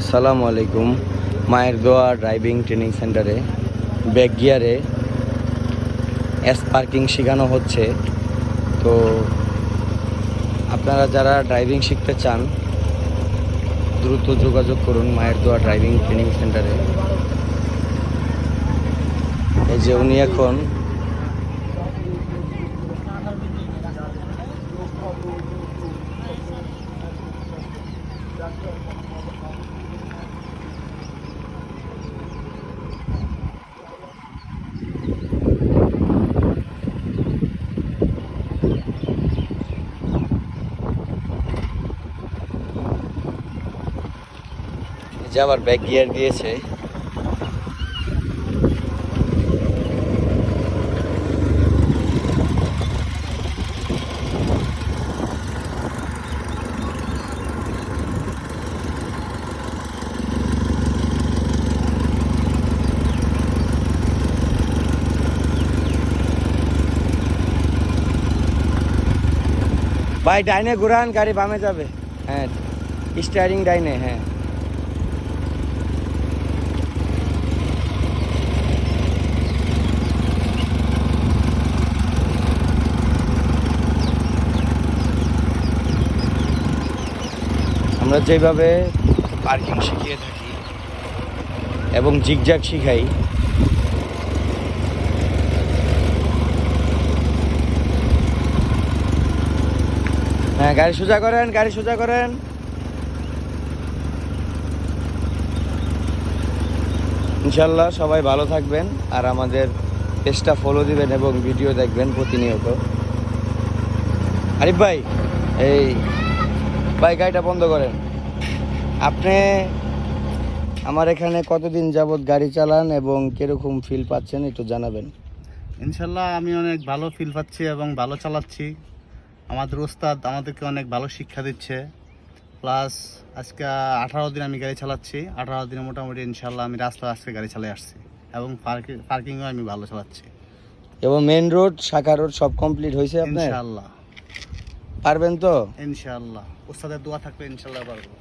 আসসালামু আলাইকুম। মায়ের দোয়া ড্রাইভিং ট্রেনিং সেন্টারে ব্যাক গিয়ারে পার্কিং শেখানো হচ্ছে। তো আপনারা যারা ড্রাইভিং শিখতে চান দ্রুত যোগাযোগ করুন মায়ের দোয়া ড্রাইভিং ট্রেনিং সেন্টারে। এই যে উনি এখন যে আবার ব্যাক গিয়ার দিয়েছে। ভাই ডাইনে ঘুরান, গাড়ি বামে যাবে। হ্যাঁ, স্টিয়ারিং ডাইনে। হ্যাঁ, আমরা যেভাবে পার্কিং শিখিয়ে থাকি এবং জিগজ্যাগ শিখাই, হ্যাঁ গাড়ি সোজা করেন, গাড়ি সোজা করেন। ইনশাল্লাহ সবাই ভালো থাকবেন আর আমাদের পেজটা ফলো দিবেন এবং ভিডিও দেখবেন প্রতিনিয়ত। আরিফ ভাই, এই ভাই গাড়িটা বন্ধ করেন। আপনি আমার এখানে কতদিন যাবত গাড়ি চালান এবং কিরকম ফিল পাচ্ছেন একটু জানাবেন। ইনশাল্লাহ আমি অনেক ভালো ফিল পাচ্ছি এবং ভালো চালাচ্ছি। আমাদের ওস্তাদ আমাদেরকে অনেক ভালো শিক্ষা দিচ্ছে। প্লাস আজকে 18 দিন আমি গাড়ি চালাচ্ছি। 18 দিনে মোটামুটি ইনশাল্লাহ আমি রাস্তায় আজকে গাড়ি চালিয়ে আসছি এবং পার্কিংও আমি ভালো চালাচ্ছি। এবং মেন রোড, শাখা রোড সব কমপ্লিট হয়েছে আপনার? ইনশাল্লাহ পারবেন তো? ইনশাল্লাহ ওস্তাদের দোয়া থাকলে ইনশাল্লাহ পারবো।